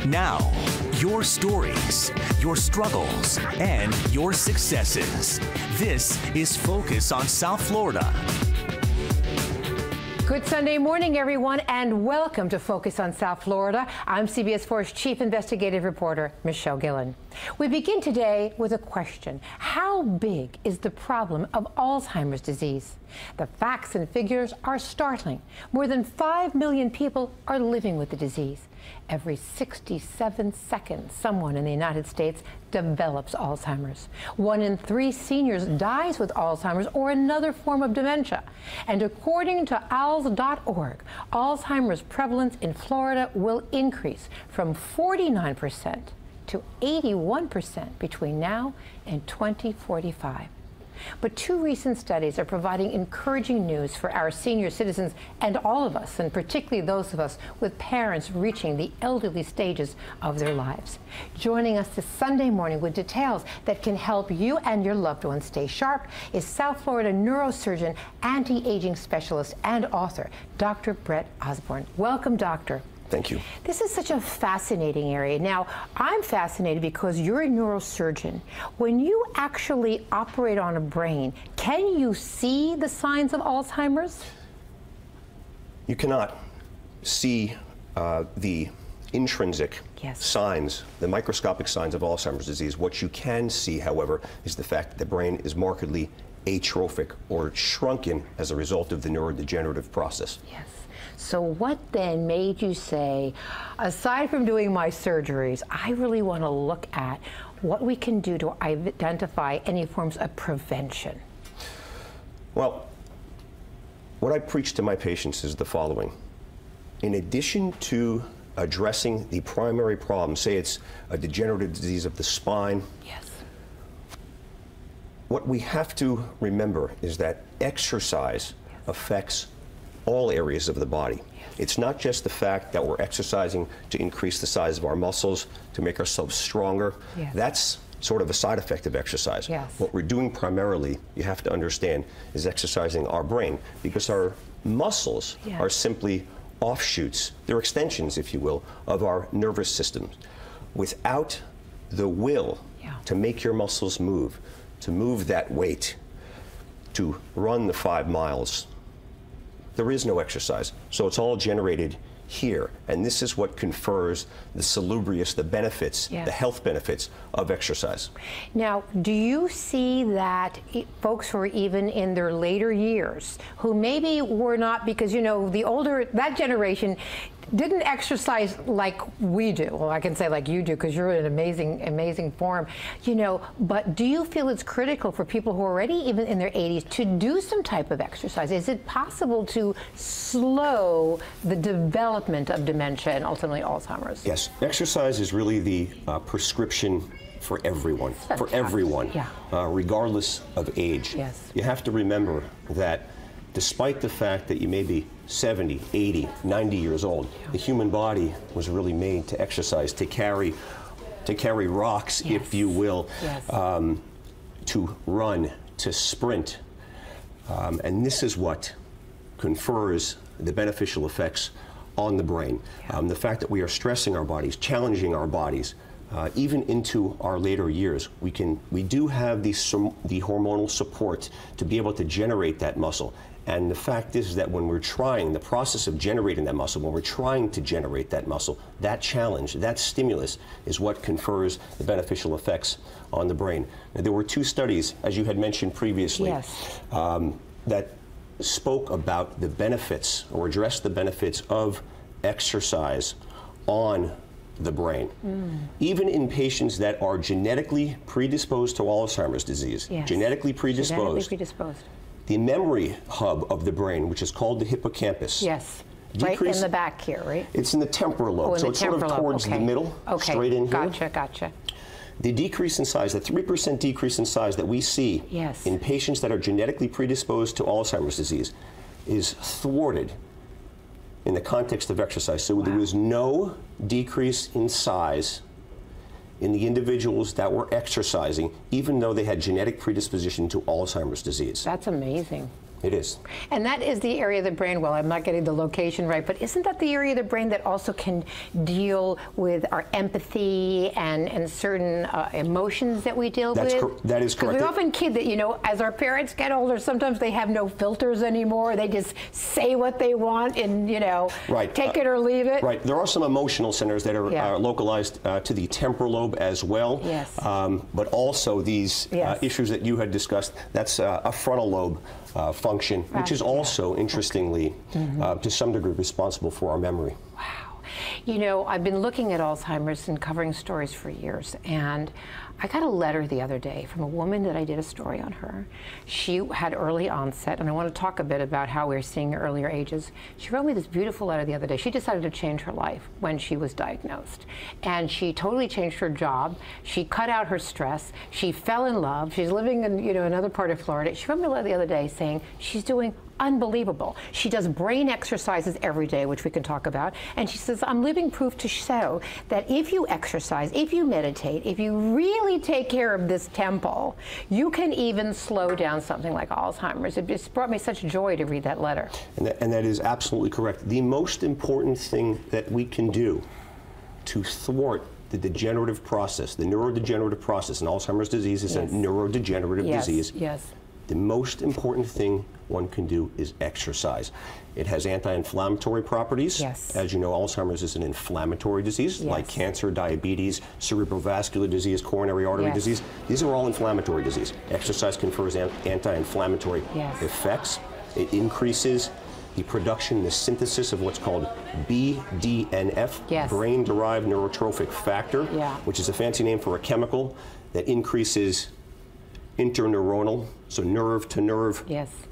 Now, your stories, your struggles, and your successes. This is Focus on South Florida. Good Sunday morning, everyone, and welcome to Focus on South Florida. I'm CBS 4's Chief Investigative Reporter, Michelle Gillen. We begin today with a question. How big is the problem of Alzheimer's disease? The facts and figures are startling. More than 5 million people are living with the disease. Every 67 seconds, someone in the United States develops Alzheimer's. 1 in 3 seniors dies with Alzheimer's or another form of dementia. And according to ALZ.org, Alzheimer's prevalence in Florida will increase from 49% to 81% between now and 2045. But 2 recent studies are providing encouraging news for our senior citizens and all of us, and particularly those of us with parents reaching the elderly stages of their lives. Joining us this Sunday morning with details that can help you and your loved ones stay sharp is South Florida neurosurgeon, anti-aging specialist, and author, Dr. Brett Osborn. Welcome, doctor. Thank you. This is such a fascinating area. Now, I'm fascinated because you're a neurosurgeon. When you actually operate on a brain, can you see the signs of Alzheimer's? You cannot see the intrinsic signs, the microscopic signs of Alzheimer's disease. What you can see, however, is the fact that the brain is markedly atrophic or shrunken as a result of the neurodegenerative process. Yes. So what then made you say, aside from doing my surgeries, I really want to look at what we can do to identify any forms of prevention? Well, what I preach to my patients is the following. In addition to addressing the primary problem, say it's a degenerative disease of the spine, yes, what we have to remember is that exercise affects all areas of the body. Yes. It's not just the fact that we're exercising to increase the size of our muscles, to make ourselves stronger. Yes. That's sort of a side effect of exercise. Yes. What we're doing primarily, you have to understand, is exercising our brain, because our muscles are simply offshoots. They're extensions, if you will, of our nervous system. Without the will to make your muscles move, to move that weight, to run the 5 miles, there is no exercise. So it's all generated here. And this is what confers the salubrious, the benefits, the health benefits of exercise. Now, do you see that folks who are even in their later years, who maybe were not, because, you know, the older, that generation didn't exercise like we do. Well, I can say like you do because you're in amazing form, you know, but do you feel it's critical for people who are already even in their 80s to do some type of exercise? Is it possible to slow the development of dementia and ultimately Alzheimer's? Yes, exercise is really the prescription for everyone, regardless of age. Yes. You have to remember that despite the fact that you may be 70, 80, 90 years old, the human body was really made to exercise, to carry rocks, if you will, to run, to sprint. And this is what confers the beneficial effects on the brain. The fact that we are stressing our bodies, challenging our bodies, even into our later years, we do have the hormonal support to be able to generate that muscle. And the fact is that when we're trying, the process of generating that muscle, when we're trying to generate that muscle, that challenge, that stimulus is what confers the beneficial effects on the brain. Now, there were 2 studies, as you had mentioned previously, that spoke about the benefits, or addressed the benefits of exercise on the brain. Even in patients that are genetically predisposed to Alzheimer's disease, genetically predisposed, the memory hub of the brain, which is called the hippocampus. Right in the back here, right? It's in the temporal lobe, so it's sort of towards the middle, straight in here. Gotcha. The decrease in size, the 3% decrease in size that we see in patients that are genetically predisposed to Alzheimer's disease is thwarted in the context of exercise. So there was no decrease in size in the individuals that were exercising, even though they had genetic predisposition to Alzheimer's disease. That's amazing. It is. And that is the area of the brain, well, I'm not getting the location right, but isn't that the area of the brain that also can deal with our empathy and certain emotions that we deal with? That is correct. Because we often kid that, you know, as our parents get older, sometimes they have no filters anymore. They just say what they want and, you know, take it or leave it. Right. There are some emotional centers that are localized to the temporal lobe as well. Yes. But also these issues that you had discussed, that's a frontal lobe function, which is also, interestingly, to some degree responsible for our memory. Wow. You know, I've been looking at Alzheimer's and covering stories for years, and I got a letter the other day from a woman that I did a story on her. She had early onset, and I want to talk a bit about how we're seeing earlier ages. She wrote me this beautiful letter the other day. She decided to change her life when she was diagnosed, and she totally changed her job. She cut out her stress. She fell in love. She's living in, you know, another part of Florida. She wrote me a letter the other day saying she's doing unbelievable. She does brain exercises every day, which we can talk about, and she says, I'm living proof to show that if you exercise, if you meditate, if you really take care of this temple, you can even slow down something like Alzheimer's. It just brought me such joy to read that letter. And that is absolutely correct. The most important thing that we can do to thwart the degenerative process, the neurodegenerative process, and Alzheimer's disease is a neurodegenerative disease. Yes. The most important thing one can do is exercise. It has anti-inflammatory properties. Yes. As you know, Alzheimer's is an inflammatory disease, like cancer, diabetes, cerebrovascular disease, coronary artery disease. These are all inflammatory disease. Exercise confers anti-inflammatory effects. It increases the production, the synthesis of what's called BDNF, brain-derived neurotrophic factor, which is a fancy name for a chemical that increases interneuronal, so nerve-to-nerve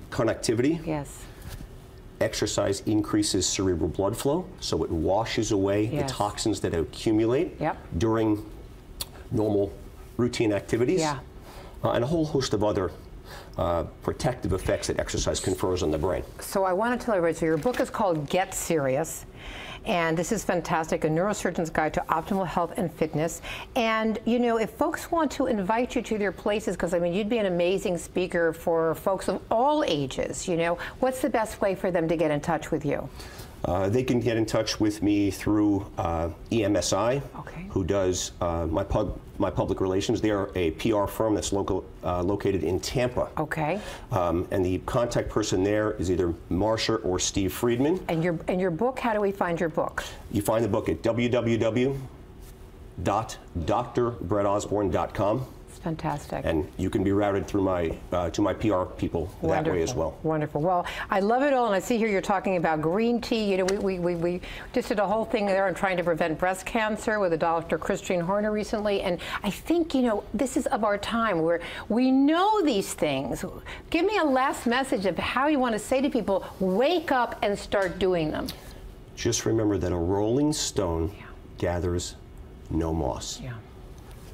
connectivity. Yes. Exercise increases cerebral blood flow, so it washes away the toxins that accumulate during normal routine activities, and a whole host of other protective effects that exercise confers on the brain. So I want to tell everybody, so your book is called Get Serious. And this is fantastic, a neurosurgeon's guide to optimal health and fitness. And, you know, if folks want to invite you to their places, because, I mean, you'd be an amazing speaker for folks of all ages, you know, what's the best way for them to get in touch with you? They can get in touch with me through EMSI, who does my public relations. They are a PR firm that's located in Tampa. And the contact person there is either Marsha or Steve Friedman. And your book, how do we find your book? You find the book at www.drbretosborn.com. Fantastic. And you can be routed through my to my PR people that way as well. Wonderful. Well, I love it all, and I see here you're talking about green tea. You know, we just did a whole thing there on trying to prevent breast cancer with a Dr. Christine Horner recently, and I think, you know, this is of our time where we know these things. Give me a last message of how you want to say to people, wake up and start doing them. Just remember that a rolling stone gathers no moss.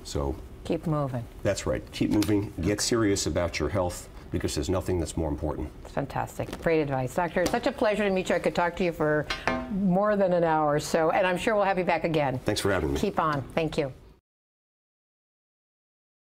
So keep moving. That's right. Keep moving. Get serious about your health, because there's nothing that's more important. Fantastic. Great advice. Doctor, it's such a pleasure to meet you. I could talk to you for more than an hour or so, and I'm sure we'll have you back again. Thanks for having me. Keep on. Thank you.